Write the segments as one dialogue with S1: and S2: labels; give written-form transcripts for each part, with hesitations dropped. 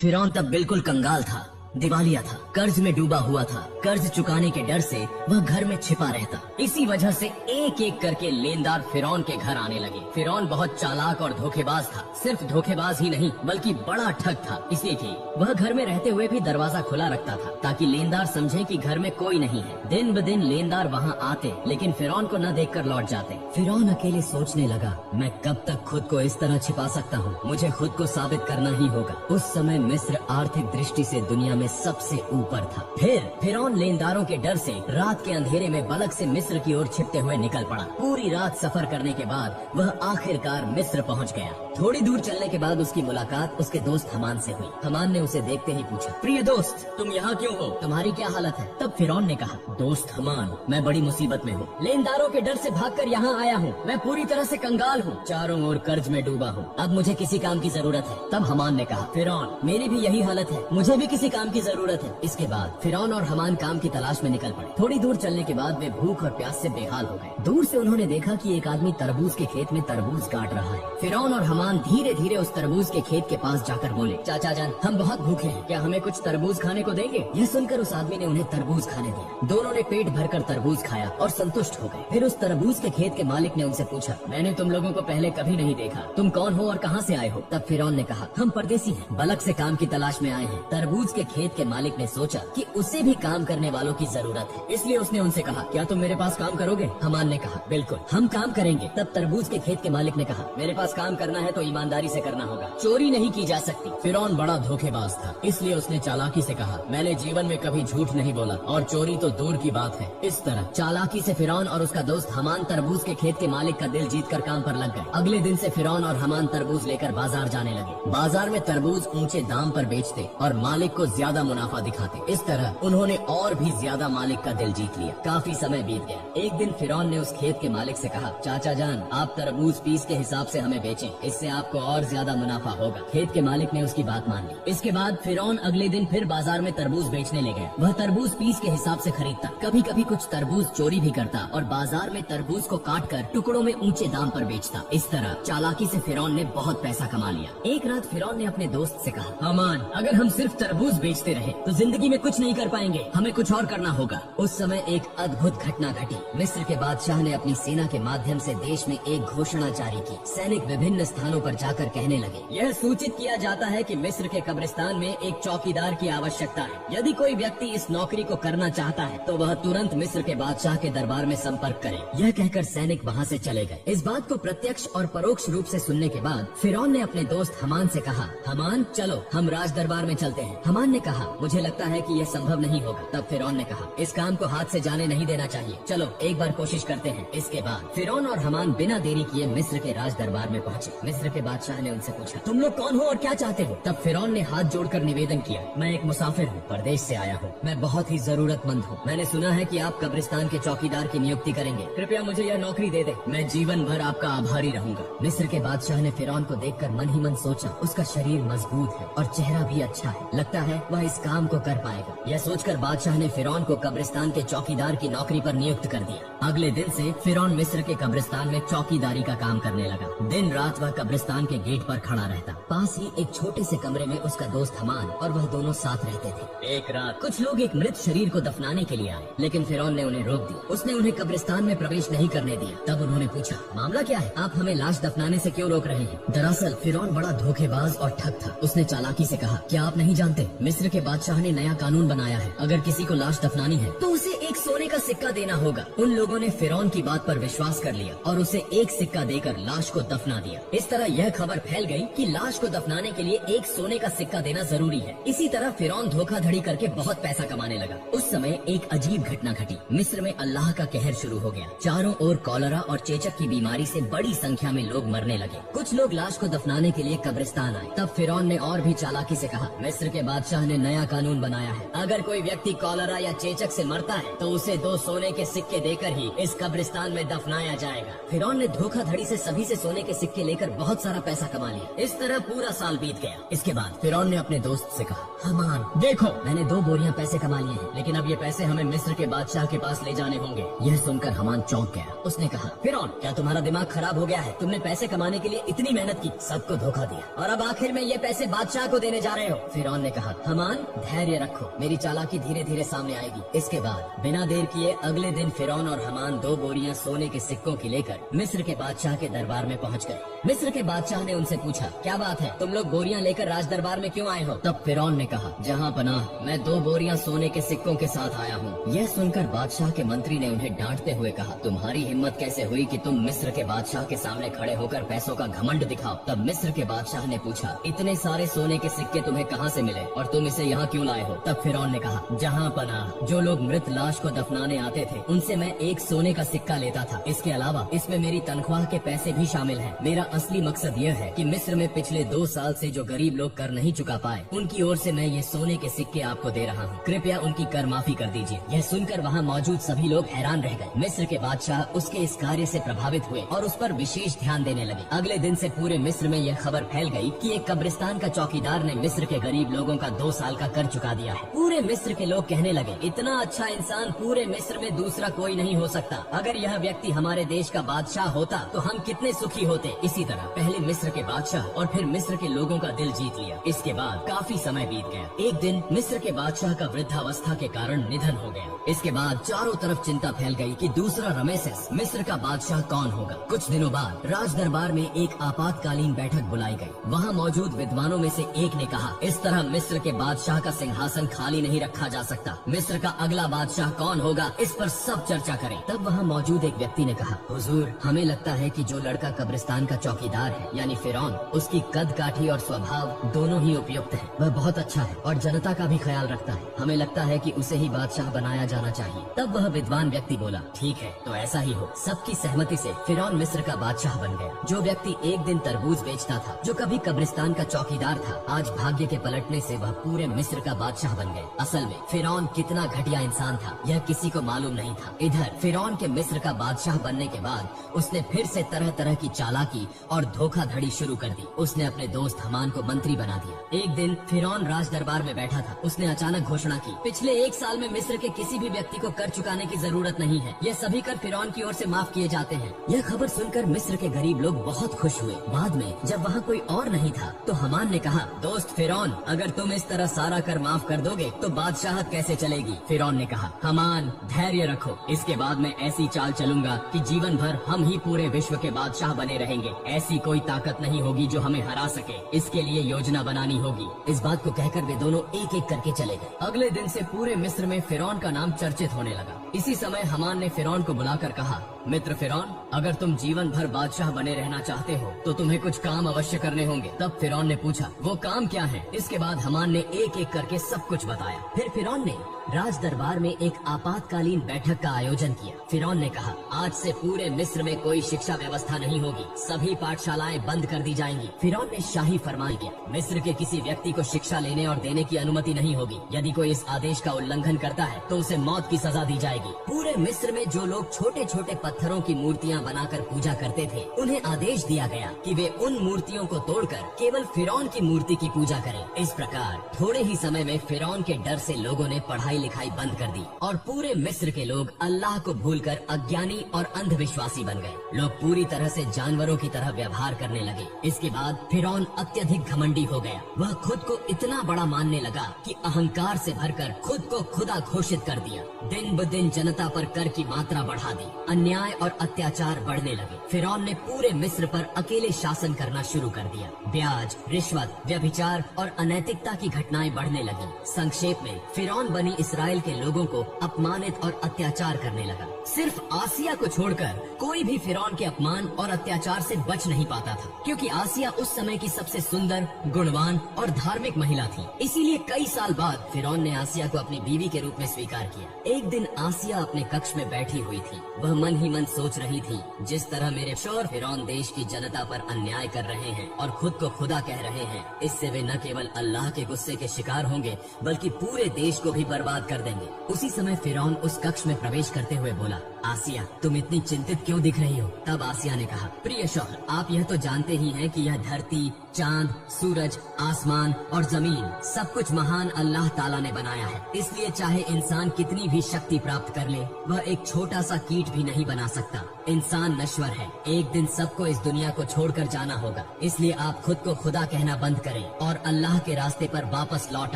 S1: फिरौन तब बिल्कुल कंगाल था, दिवालिया था, कर्ज में डूबा हुआ था। कर्ज चुकाने के डर से वह घर में छिपा रहता। इसी वजह से एक एक करके लेनदार फिरौन के घर आने लगे। फिरौन बहुत चालाक और धोखेबाज था। सिर्फ धोखेबाज ही नहीं बल्कि बड़ा ठग था, इसलिए कि वह घर में रहते हुए भी दरवाजा खुला रखता था ताकि लेनदार समझे कि घर में कोई नहीं है। दिन ब दिन लेनदार वहाँ आते लेकिन फिरौन को न देखकर लौट जाते। फिरौन अकेले सोचने लगा, मैं कब तक खुद को इस तरह छिपा सकता हूँ, मुझे खुद को साबित करना ही होगा। उस समय मिस्र आर्थिक दृष्टि से दुनिया में सबसे ऊपर था। फिर फिरौन लेनदारों के डर से रात के अंधेरे में बलक से मिस्र की ओर छिपते हुए निकल पड़ा। पूरी रात सफर करने के बाद वह आखिरकार मिस्र पहुंच गया। थोड़ी दूर चलने के बाद उसकी मुलाकात उसके दोस्त हमान से हुई। हमान ने उसे देखते ही पूछा, प्रिय दोस्त, तुम यहाँ क्यों हो? तुम्हारी क्या हालत है? तब फिरौन ने कहा, दोस्त हमान, मैं बड़ी मुसीबत में हूँ। लेनदारों के डर से भागकर यहाँ आया हूँ। मैं पूरी तरह से कंगाल हूँ, चारों ओर कर्ज में डूबा हूँ। अब मुझे किसी काम की जरूरत है। तब हमान ने कहा, फिरौन, मेरी भी यही हालत है, मुझे भी किसी काम की जरूरत है। इसके बाद फिरौन और हमान काम की तलाश में निकल पड़े। थोड़ी दूर चलने के बाद वे भूख और प्यास से बेहाल हो गए। दूर से उन्होंने देखा कि एक आदमी तरबूज के खेत में तरबूज काट रहा है। फिरौन और हमान धीरे धीरे उस तरबूज के खेत के पास जाकर बोले, चाचा जान, हम बहुत भूखे हैं, क्या हमें कुछ तरबूज खाने को देंगे? यह सुनकर उस आदमी ने उन्हें तरबूज खाने दिया। दोनों ने पेट भरकर तरबूज खाया और संतुष्ट हो गए। फिर उस तरबूज के खेत के मालिक ने उनसे पूछा, मैंने तुम लोगों को पहले कभी नहीं देखा, तुम कौन हो और कहाँ से आए हो? तब फिरौन ने कहा, हम परदेसी हैं, बलक से काम की तलाश में आए हैं। तरबूज के खेत के मालिक ने सोचा कि उसे भी काम करने वालों की जरूरत है, इसलिए उसने उनसे कहा, क्या तुम मेरे पास काम करोगे? हमान ने कहा, बिल्कुल, हम काम करेंगे। तब तरबूज के खेत के मालिक ने कहा, मेरे पास काम करना है तो ईमानदारी से करना होगा, चोरी नहीं की जा सकती। फिरौन बड़ा धोखेबाज था, इसलिए उसने चालाकी से कहा, मैंने जीवन में कभी झूठ नहीं बोला और चोरी तो दूर की बात है। इस तरह चालाकी से फिरौन और उसका दोस्त हमान तरबूज के खेत के मालिक का दिल जीतकर काम पर लग गए। अगले दिन से फिरौन और हमान तरबूज लेकर बाजार जाने लगे। बाजार में तरबूज ऊंचे दाम पर बेचते और मालिक को ज्यादा मुनाफा दिखाते। इस तरह उन्होंने और भी ज्यादा मालिक का दिल जीत लिया। काफी समय बीत गया। एक दिन फिरौन ने उस खेत के मालिक से कहा, चाचा जान, आप तरबूज पीस के हिसाब से हमें बेचें, इससे आपको और ज्यादा मुनाफा होगा। खेत के मालिक ने उसकी बात मान ली। इसके बाद फिरौन अगले दिन फिर बाजार में तरबूज बेचने ले गया। वह तरबूज पीस के हिसाब से खरीदता, कभी कभी कुछ तरबूज चोरी भी करता और बाजार में तरबूज को काट कर टुकड़ों में ऊंचे दाम पर बेचता। इस तरह चालाकी से फिरौन ने बहुत पैसा कमा लिया। एक रात फिरौन ने अपने दोस्त से कहा, हमान, अगर हम सिर्फ तरबूज बेचते रहे तो जिंदगी में कुछ नहीं कर पाएंगे, हमें कुछ और करना होगा। उस समय एक अद्भुत घटना घटी। मिस्र के बादशाह ने अपनी सेना के माध्यम से देश में एक घोषणा जारी की। सैनिक विभिन्न स्थानों पर जाकर कहने लगे, यह सूचित किया जाता है कि मिस्र के कब्रिस्तान में एक चौकीदार की आवश्यकता है। यदि कोई व्यक्ति इस नौकरी को करना चाहता है तो वह तुरंत मिस्र के बादशाह के दरबार में संपर्क करे। यह कहकर सैनिक वहाँ से चले गए। इस बात को प्रत्यक्ष और परोक्ष रूप से सुनने के बाद फिरौन ने अपने दोस्त हमान से कहा, हमान, चलो हम राज दरबार में चलते हैं। हमान ने कहा, मुझे लगता है कि यह संभव नहीं होगा। तब फिरौन ने कहा, इस काम को हाथ से जाने नहीं देना चाहिए, चलो एक बार कोशिश करते हैं। इसके बाद फिरौन और हमान बिना देरी किए मिस्र के राज दरबार में पहुँचे। मिस्र के बादशाह ने उनसे पूछा, तुम लोग कौन हो और क्या चाहते हो? तब फिरौन ने हाथ जोड़कर निवेदन किया, मैं एक मुसाफिर हूँ, परदेश से आया हूँ, मैं बहुत ही जरूरतमंद हूँ। मैंने सुना है कि आप कब्रिस्तान के चौकीदार की नियुक्ति करेंगे, कृपया मुझे यह नौकरी दे दे, मैं जीवन भर आपका आभारी रहूंगा। मिस्र के बादशाह ने फिरौन को देखकर मन ही मन सोचा, उसका शरीर मजबूत है और चेहरा भी अच्छा है, लगता है वह इस काम को कर पाएगा। यह सोचकर बादशाह ने फिरौन को कब्रिस्तान के चौकीदार की नौकरी पर नियुक्त कर दिया। अगले दिन से फिरौन मिस्र के कब्रिस्तान में चौकीदारी का काम करने लगा। दिन रात वह कब्रिस्तान के गेट पर खड़ा रहता। पास ही एक छोटे से कमरे में उसका दोस्त हमान और वह दोनों साथ रहते थे। एक रात कुछ लोग एक मृत शरीर को दफनाने के लिए आए, लेकिन फिरौन ने उन्हें रोक दी। उसने उन्हें कब्रिस्तान में प्रवेश नहीं करने दिया। तब उन्होंने पूछा, मामला क्या है, आप हमें लाश दफनाने से क्यों रोक रहे हैं? दरअसल फिरौन बड़ा धोखेबाज और ठग था। उसने चालाकी से कहा, क्या आप नहीं जानते, मिस्र के बादशाह ने नया कानून बनाया है, अगर किसी को लाश दफनानी है तो उसे एक सोने का सिक्का देना होगा। उन लोगों ने फिरौन की बात पर विश्वास कर लिया और उसे एक सिक्का देकर लाश को दफना दिया। इस तरह यह खबर फैल गई कि लाश को दफनाने के लिए एक सोने का सिक्का देना जरूरी है। इसी तरह फिरौन धोखाधड़ी करके बहुत पैसा कमाने लगा। उस समय एक अजीब घटना घटी। मिस्र में अल्लाह का कहर शुरू हो गया। चारों ओर कॉलरा और चेचक की बीमारी से बड़ी संख्या में लोग मरने लगे। कुछ लोग लाश को दफनाने के लिए कब्रिस्तान आए। तब फिरौन ने और भी चालाकी से कहा, मिस्र के बादशाह ने नया कानून बनाया है, अगर कोई व्यक्ति कॉलरा या चेचक से मरता है तो उसे 2 सोने के सिक्के देकर ही इस कब्रिस्तान में दफनाया जाएगा। फिरौन ने धोखाधड़ी से सभी से सोने के सिक्के लेकर बहुत सारा पैसा कमा लिया। इस तरह पूरा साल बीत गया। इसके बाद फिरौन ने अपने दोस्त से कहा, हमान देखो, मैंने 2 बोरियां पैसे कमा लिए हैं, लेकिन अब ये पैसे हमें मिस्र के बादशाह के पास ले जाने होंगे। यह सुनकर हमान चौंक गया। उसने कहा, फिरौन क्या तुम्हारा दिमाग खराब हो गया है? तुमने पैसे कमाने के लिए इतनी मेहनत की, सबको धोखा दिया, और अब आखिर में ये पैसे बादशाह को देने जा रहे हो। फिरौन ने कहा, हमान धैर्य रखो, मेरी चालाकी धीरे धीरे सामने आएगी। इसके बाद बिना देर किए अगले दिन फिरौन और हमान 2 बोरियां सोने के सिक्कों की लेकर मिस्र के बादशाह के दरबार में पहुंच गए। मिस्र के बादशाह ने उनसे पूछा, क्या बात है, तुम लोग बोरियां लेकर राज दरबार में क्यों आए हो? तब फिरौन ने कहा, जहां पनाह, मैं 2 बोरियां सोने के सिक्कों के साथ आया हूँ। यह सुनकर बादशाह के मंत्री ने उन्हें डांटते हुए कहा, तुम्हारी हिम्मत कैसे हुई कि तुम मिस्र के बादशाह के सामने खड़े होकर पैसों का घमंड दिखाओ? तब मिस्र के बादशाह ने पूछा, इतने सारे सोने के सिक्के तुम्हें कहाँ से मिले और तुम इसे यहाँ क्यों लाए हो? तब फिरौन ने कहा, जहाँ पनाह, जो लोग मृत लाश को दफनाने आते थे उनसे मैं 1 सोने का सिक्का लेता था। इसके अलावा इसमें मेरी तनख्वाह के पैसे भी शामिल हैं। मेरा असली मकसद यह है कि मिस्र में पिछले 2 साल से जो गरीब लोग कर नहीं चुका पाए, उनकी ओर से मैं ये सोने के सिक्के आपको दे रहा हूँ। कृपया उनकी कर माफी कर दीजिए। यह सुनकर वहाँ मौजूद सभी लोग हैरान रह गए। मिस्र के बादशाह उसके इस कार्य से प्रभावित हुए और उस पर विशेष ध्यान देने लगे। अगले दिन से पूरे मिस्र में यह खबर फैल गई कि एक कब्रिस्तान का चौकीदार ने मिस्र के गरीब लोगों का 2 साल का कर चुका दिया है। पूरे मिस्र के लोग कहने लगे, इतना अच्छा इंसान पूरे मिस्र में दूसरा कोई नहीं हो सकता। अगर यह व्यक्ति हमारे देश का बादशाह होता तो हम कितने सुखी होते। इसी तरह पहले मिस्र के बादशाह और फिर मिस्र के लोगों का दिल जीत लिया। इसके बाद काफी समय बीत गया। एक दिन मिस्र के बादशाह का वृद्धावस्था के कारण निधन हो गया। इसके बाद चारों तरफ चिंता फैल गई कि दूसरा रमेसेस मिस्र का बादशाह कौन होगा। कुछ दिनों बाद राज दरबार में एक आपातकालीन बैठक बुलाई गई। वहाँ मौजूद विद्वानों में से एक ने कहा, इस तरह मिस्र के बादशाह का सिंहासन खाली नहीं रखा जा सकता। मिस्र का अगला बादशाह कौन होगा, इस पर सब चर्चा करें। तब वहाँ मौजूद एक व्यक्ति ने कहा, हुजूर, हमें लगता है कि जो लड़का कब्रिस्तान का चौकीदार है यानी फिरौन, उसकी कद काठी और स्वभाव दोनों ही उपयुक्त है। वह बहुत अच्छा है और जनता का भी ख्याल रखता है। हमें लगता है कि उसे ही बादशाह बनाया जाना चाहिए। तब वह विद्वान व्यक्ति बोला, ठीक है, तो ऐसा ही हो। सबकी सहमति से फिरौन मिस्र का बादशाह बन गया। जो व्यक्ति एक दिन तरबूज बेचता था, जो कभी कब्रिस्तान का चौकीदार था, आज भाग्य के पलटने से वह पूरे मिस्र का बादशाह बन गए। असल में फिरौन कितना घटिया इंसान था यह किसी को मालूम नहीं था। इधर फिरौन के मिस्र का बादशाह बनने के बाद उसने फिर से तरह तरह की चालाकी और धोखाधड़ी शुरू कर दी। उसने अपने दोस्त हमान को मंत्री बना दिया। एक दिन फिरौन राज दरबार में बैठा था। उसने अचानक घोषणा की, पिछले 1 साल में मिस्र के किसी भी व्यक्ति को कर चुकाने की जरूरत नहीं है। ये सभी कर फिरौन की ओर से माफ किए जाते हैं। यह खबर सुनकर मिस्र के गरीब लोग बहुत खुश हुए। बाद में जब वहाँ कोई और नहीं था तो हमान ने कहा, दोस्त फिरौन, अगर तुम इस तरह सारा कर माफ कर दोगे तो बादशाहत कैसे चलेगी? फिरौन ने कहा, हमान धैर्य रखो, इसके बाद मैं ऐसी चाल चलूंगा कि जीवन भर हम ही पूरे विश्व के बादशाह बने रहेंगे। ऐसी कोई ताकत नहीं होगी जो हमें हरा सके। इसके लिए योजना बनानी होगी। इस बात को कहकर वे दोनों एक एक करके चले गए। अगले दिन से पूरे मिस्र में फिरौन का नाम चर्चित होने लगा। इसी समय हमान ने फिरौन को बुलाकर कहा, मित्र फिरौन, अगर तुम जीवन भर बादशाह बने रहना चाहते हो तो तुम्हें कुछ काम अवश्य करने होंगे। तब फिरौन ने पूछा, वो काम क्या है? इसके बाद हमान ने एक एक करके सब कुछ बताया। फिर फिरौन ने राज दरबार में एक आपातकालीन बैठक का आयोजन किया। फिरौन ने कहा, आज से पूरे मिस्र में कोई शिक्षा व्यवस्था नहीं होगी। सभी पाठशालाएं बंद कर दी जाएंगी। फिरौन ने शाही फरमान किया, मिस्र के किसी व्यक्ति को शिक्षा लेने और देने की अनुमति नहीं होगी। यदि कोई इस आदेश का उल्लंघन करता है तो उसे मौत की सजा दी जाएगी। पूरे मिस्र में जो लोग छोटे छोटे पत्थरों की मूर्तियां बनाकर पूजा करते थे, उन्हें आदेश दिया गया कि वे उन मूर्तियों को तोड़कर केवल फिरौन की मूर्ति की पूजा करें। इस प्रकार थोड़े ही समय में फिरौन के डर से लोगों ने पढ़ाई लिखाई बंद कर दी और पूरे मिस्र के लोग अल्लाह को भूलकर अज्ञानी और अंधविश्वासी बन गए। लोग पूरी तरह से जानवरों की तरह व्यवहार करने लगे। इसके बाद फिरौन अत्यधिक घमंडी हो गया। वह खुद को इतना बड़ा मानने लगा कि अहंकार से भरकर खुद को खुदा घोषित कर दिया। दिन ब दिन जनता पर कर की मात्रा बढ़ा दी। अन्याय और अत्याचार बढ़ने लगे। फिरौन ने पूरे मिस्र पर अकेले शासन करना शुरू कर दिया। ब्याज, रिश्वत, व्यभिचार और अनैतिकता की घटनाएं बढ़ने लगी। संक्षेप में फिरौन बनी इसराइल के लोगों को अपमानित और अत्याचार करने लगा। सिर्फ आसिया को छोड़कर कोई भी फिरौन के अपमान और अत्याचार से बच नहीं पाता था, क्योंकि आसिया उस समय की सबसे सुंदर, गुणवान और धार्मिक महिला थी। इसीलिए कई साल बाद फिरौन ने आसिया को अपनी बीवी के रूप में स्वीकार किया। एक दिन आसिया अपने कक्ष में बैठी हुई थी। वह मन ही मन सोच रही थी, जिस तरह मेरे शौहर फिरौन देश की जनता पर अन्याय कर रहे हैं और खुद को खुदा कह रहे हैं, इससे वे न केवल अल्लाह के गुस्से के शिकार होंगे बल्कि पूरे देश को भी बर्बाद कर देंगे। उसी समय फिरौन फिरौन उस कक्ष में प्रवेश करते हुए बोला, आसिया तुम इतनी चिंतित क्यों दिख रही हो? तब आसिया ने कहा, प्रिय शौहर, आप यह तो जानते ही हैं कि यह धरती, चांद, सूरज, आसमान और जमीन सब कुछ महान अल्लाह ताला ने बनाया है। इसलिए चाहे इंसान कितनी भी शक्ति प्राप्त कर ले, वह एक छोटा सा कीट भी नहीं बना सकता। इंसान नश्वर है, एक दिन सबको इस दुनिया को छोड़कर जाना होगा। इसलिए आप खुद को खुदा कहना बंद करें और अल्लाह के रास्ते पर वापस लौट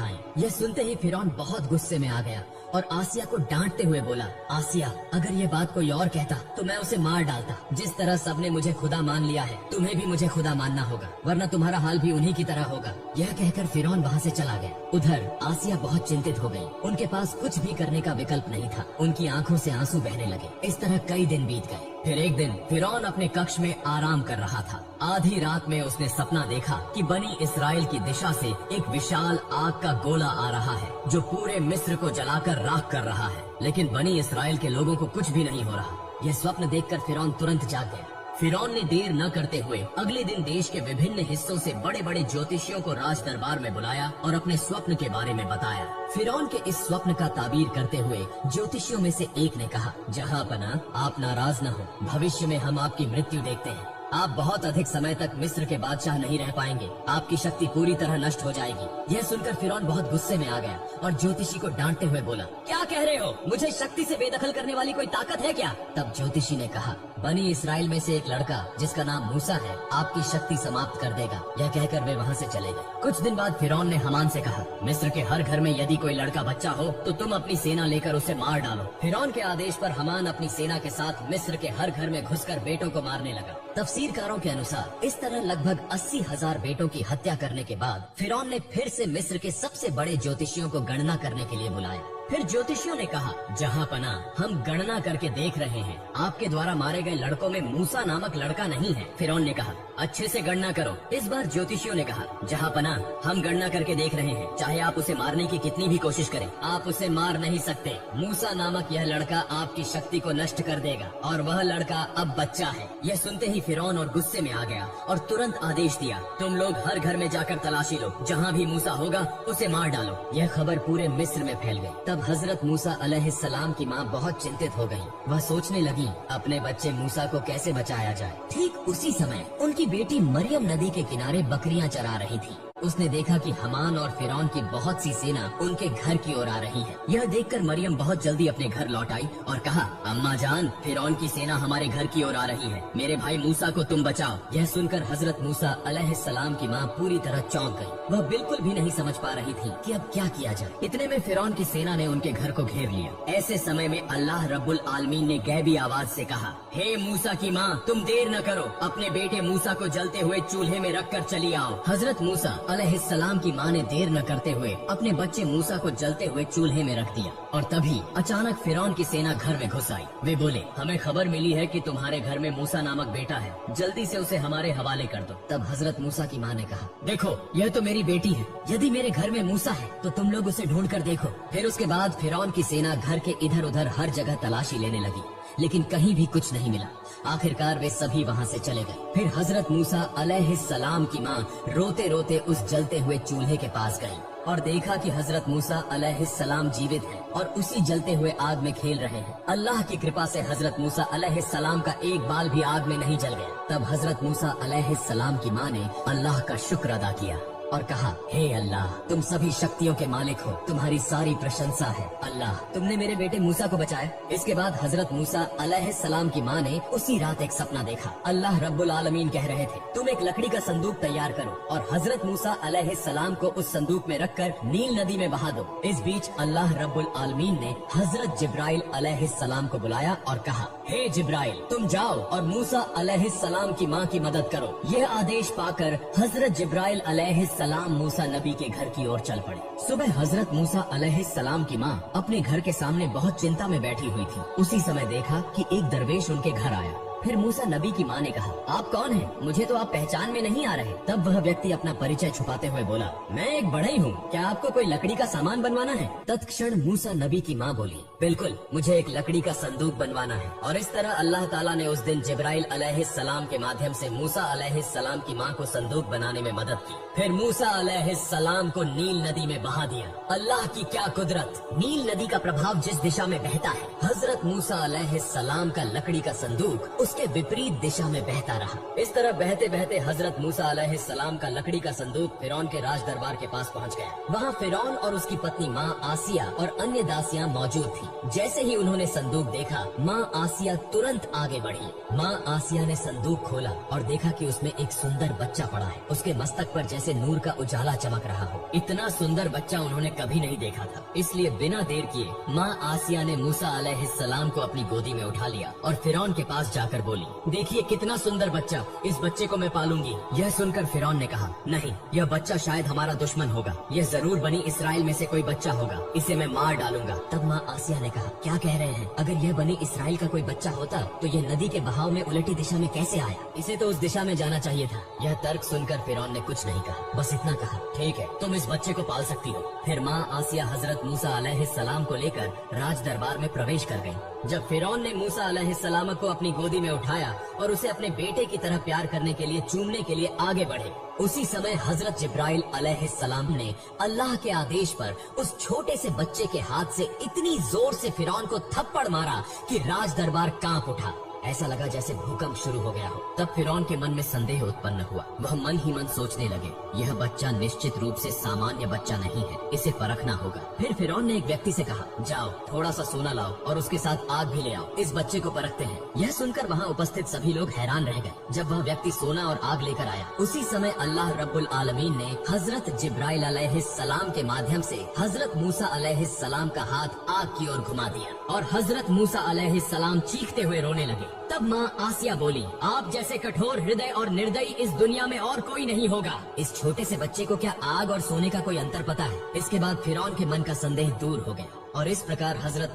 S1: आएं। यह सुनते ही फिरौन बहुत गुस्से में आ गया और आसिया को डांटते हुए बोला, आसिया अगर ये बात कोई और कहता तो मैं उसे मार डालता। जिस तरह सबने मुझे खुदा मान लिया है, तुम्हें भी मुझे खुदा मानना होगा, वरना तुम्हारा हाल भी उन्हीं की तरह होगा। यह कहकर फिरौन वहाँ से चला गया। उधर आसिया बहुत चिंतित हो गई। उनके पास कुछ भी करने का विकल्प नहीं था। उनकी आंखों से आंसू बहने लगे। इस तरह कई दिन बीत गए। फिर एक दिन फिरौन अपने कक्ष में आराम कर रहा था। आधी रात में उसने सपना देखा कि बनी इसराइल की दिशा से एक विशाल आग का गोला आ रहा है जो पूरे मिस्र को जलाकर राख कर रहा है, लेकिन बनी इसराइल के लोगों को कुछ भी नहीं हो रहा। यह स्वप्न देखकर फिरौन तुरंत जाग गया। फिरौन ने देर न करते हुए अगले दिन देश के विभिन्न हिस्सों से बड़े बड़े ज्योतिषियों को राज दरबार में बुलाया और अपने स्वप्न के बारे में बताया। फिरौन के इस स्वप्न का ताबीर करते हुए ज्योतिषियों में से एक ने कहा, जहाँपना आप नाराज न हो, भविष्य में हम आपकी मृत्यु देखते हैं। आप बहुत अधिक समय तक मिस्र के बादशाह नहीं रह पाएंगे। आपकी शक्ति पूरी तरह नष्ट हो जाएगी। यह सुनकर फिरौन बहुत गुस्से में आ गया और ज्योतिषी को डांटते हुए बोला, क्या कह रहे हो? मुझे शक्ति से बेदखल करने वाली कोई ताकत है क्या? तब ज्योतिषी ने कहा, बनी इसराइल में से एक लड़का जिसका नाम मूसा है आपकी शक्ति समाप्त कर देगा। यह कहकर वे वहाँ से चले गए। कुछ दिन बाद फिरौन ने हमान से कहा, मिस्र के हर घर में यदि कोई लड़का बच्चा हो तो तुम अपनी सेना लेकर उसे मार डालो। फिरौन के आदेश पर हमान अपनी सेना के साथ मिस्र के हर घर में घुसकर बेटों को मारने लगा। तफसीरकारों के अनुसार इस तरह लगभग 80,000 बेटों की हत्या करने के बाद फिरौन ने फिर से मिस्र के सबसे बड़े ज्योतिषियों को गणना करने के लिए बुलाया। फिर ज्योतिषियों ने कहा, जहाँपना हम गणना करके देख रहे हैं, आपके द्वारा मारे गए लड़कों में मूसा नामक लड़का नहीं है। फिरौन ने कहा, अच्छे से गणना करो। इस बार ज्योतिषियों ने कहा, जहाँपना हम गणना करके देख रहे हैं, चाहे आप उसे मारने की कितनी भी कोशिश करें, आप उसे मार नहीं सकते। मूसा नामक यह लड़का आपकी शक्ति को नष्ट कर देगा और वह लड़का अब बच्चा है। यह सुनते ही फिरौन और गुस्से में आ गया और तुरंत आदेश दिया, तुम लोग हर घर में जाकर तलाशी लो, जहाँ भी मूसा होगा उसे मार डालो। यह खबर पूरे मिस्र में फैल गई। तब हजरत मूसा अलैहिस्सलाम की माँ बहुत चिंतित हो गई। वह सोचने लगी, अपने बच्चे मूसा को कैसे बचाया जाए। ठीक उसी समय उनकी बेटी मरियम नदी के किनारे बकरियां चरा रही थी। उसने देखा कि हमान और फिरौन की बहुत सी सेना उनके घर की ओर आ रही है। यह देखकर मरियम बहुत जल्दी अपने घर लौट आई और कहा, अम्मा जान, फिरौन की सेना हमारे घर की ओर आ रही है, मेरे भाई मूसा को तुम बचाओ। यह सुनकर हजरत मूसा अलैहिस्सलाम की माँ पूरी तरह चौंक गई। वह बिल्कुल भी नहीं समझ पा रही थी कि अब क्या किया जाए। इतने में फिरौन की सेना ने उनके घर को घेर लिया। ऐसे समय में अल्लाह रब्बुल आलमीन ने गैबी आवाज से कहा, हे मूसा की माँ, तुम देर न करो, अपने बेटे मूसा को जलते हुए चूल्हे में रख कर चली आओ। हजरत मूसा अलैहिस्सलाम की माँ ने देर न करते हुए अपने बच्चे मूसा को जलते हुए चूल्हे में रख दिया और तभी अचानक फिरौन की सेना घर में घुस आई। वे बोले, हमें खबर मिली है कि तुम्हारे घर में मूसा नामक बेटा है, जल्दी से उसे हमारे हवाले कर दो। तब हजरत मूसा की माँ ने कहा, देखो यह तो मेरी बेटी है, यदि मेरे घर में मूसा है तो तुम लोग उसे ढूंढ कर देखो। फिर उसके बाद फिरौन की सेना घर के इधर उधर हर जगह तलाशी लेने लगी, लेकिन कहीं भी कुछ नहीं मिला। आखिरकार वे सभी वहाँ से चले गए। फिर हजरत मूसा अलैहिस्सलाम की माँ रोते रोते उस जलते हुए चूल्हे के पास गई और देखा कि हजरत मूसा अलैहिस्सलाम जीवित हैं और उसी जलते हुए आग में खेल रहे हैं। अल्लाह की कृपा से हजरत मूसा अलैहिस्सलाम का एक बाल भी आग में नहीं जल गया। तब हजरत मूसा अलैहिस्सलाम की माँ ने अल्लाह का शुक्र अदा किया और कहा, हे अल्लाह, तुम सभी शक्तियों के मालिक हो, तुम्हारी सारी प्रशंसा है। अल्लाह, तुमने मेरे बेटे मूसा को बचाया। इसके बाद हजरत मूसा अलैहिस्सलाम की माँ ने उसी रात एक सपना देखा। अल्लाह रब्बुल आलमीन कह रहे थे, तुम एक लकड़ी का संदूक तैयार करो और हजरत मूसा अलैहिस्सलाम को उस संदूक में रखकर नील नदी में बहा दो। इस बीच अल्लाह रब्बुल आलमीन ने हजरत जिब्राइल अलैहिस्सलाम को बुलाया और कहा, हे जिब्राइल, तुम जाओ और मूसा अलैहिस्सलाम की माँ की मदद करो। यह आदेश पाकर हजरत जिब्राइल अलैहिस्सलाम मूसा नबी के घर की ओर चल पड़े। सुबह हजरत मूसा अलैहिस्सलाम की माँ अपने घर के सामने बहुत चिंता में बैठी हुई थी। उसी समय देखा कि एक दरवेश उनके घर आया। फिर मूसा नबी की माँ ने कहा, आप कौन हैं? मुझे तो आप पहचान में नहीं आ रहे। तब वह व्यक्ति अपना परिचय छुपाते हुए बोला, मैं एक बढ़ई हूँ, क्या आपको कोई लकड़ी का सामान बनवाना है? तत्क्षण मूसा नबी की माँ बोली, बिल्कुल, मुझे एक लकड़ी का संदूक बनवाना है। और इस तरह अल्लाह ताला ने उस दिन जिब्राइल अलैहिस्सलाम के माध्यम से मूसा अलैहिस्सलाम की माँ को संदूक बनाने में मदद की। फिर मूसा अलैहिस्सलाम को नील नदी में बहा दिया। अल्लाह की क्या कुदरत! नील नदी का प्रभाव जिस दिशा में बहता है, हजरत मूसा अलैहिस्सलाम का लकड़ी का संदूक उसके विपरीत दिशा में बहता रहा। इस तरह बहते बहते हजरत मूसा अलैहिस्सलाम का लकड़ी का संदूक फिरौन के राज दरबार के पास पहुंच गया। वहाँ फिरौन और उसकी पत्नी माँ आसिया और अन्य दासियाँ मौजूद थी। जैसे ही उन्होंने संदूक देखा, माँ आसिया तुरंत आगे बढ़ी। माँ आसिया ने संदूक खोला और देखा कि उसमें एक सुंदर बच्चा पड़ा है। उसके मस्तक पर जैसे नूर का उजाला चमक रहा हो। इतना सुंदर बच्चा उन्होंने कभी नहीं देखा था। इसलिए बिना देर किए माँ आसिया ने मूसा अलैहिस्सलाम को अपनी गोदी में उठा लिया और फिरौन के पास जाकर बोली, देखिए कितना सुंदर बच्चा, इस बच्चे को मैं पालूंगी। यह सुनकर फिरौन ने कहा, नहीं, यह बच्चा शायद हमारा दुश्मन होगा। यह जरूर बनी इसराइल में से कोई बच्चा होगा, इसे मैं मार डालूंगा। तब माँ आसिया ने कहा, क्या कह रहे हैं? अगर यह बनी इसराइल का कोई बच्चा होता तो यह नदी के बहाव में उलटी दिशा में कैसे आया? इसे तो उस दिशा में जाना चाहिए था। यह तर्क सुनकर फिरौन ने कुछ नहीं कहा, बस इतना कहा, ठीक है, तुम इस बच्चे को पाल सकती हो। फिर माँ आसिया हजरत मूसा अलैहिस्सलाम को लेकर राज दरबार में प्रवेश कर गयी। जब फिरौन ने मूसा अलैहिस्सलाम को अपनी गोदी में उठाया और उसे अपने बेटे की तरह प्यार करने के लिए, चूमने के लिए आगे बढ़े, उसी समय हजरत जिब्राइल अलैहिस्सलाम ने अल्लाह के आदेश पर उस छोटे से बच्चे के हाथ से इतनी जोर से फिरौन को थप्पड़ मारा कि राज दरबार कांप उठा। ऐसा लगा जैसे भूकंप शुरू हो गया हो। तब फिरौन के मन में संदेह उत्पन्न हुआ। वह मन ही मन सोचने लगे, यह बच्चा निश्चित रूप से सामान्य बच्चा नहीं है, इसे परखना होगा। फिर फिरौन ने एक व्यक्ति से कहा, जाओ थोड़ा सा सोना लाओ और उसके साथ आग भी ले आओ, इस बच्चे को परखते हैं। यह सुनकर वहाँ उपस्थित सभी लोग हैरान रह गए। जब वह व्यक्ति सोना और आग लेकर आया, उसी समय अल्लाह रब्बुल आलमीन ने हजरत जिब्राइल अलैहिस्सलाम के माध्यम से हजरत मूसा अलैहिस्सलाम का हाथ आग की ओर घुमा दिया और हजरत मूसा अलैहिस्सलाम चीखते हुए रोने लगे। तब माँ आसिया बोली, आप जैसे कठोर हृदय और निर्दयी इस दुनिया में और कोई नहीं होगा। इस छोटे से बच्चे को क्या आग और सोने का कोई अंतर पता है? इसके बाद फिरौन के मन का संदेह दूर हो गया और इस प्रकार हजरत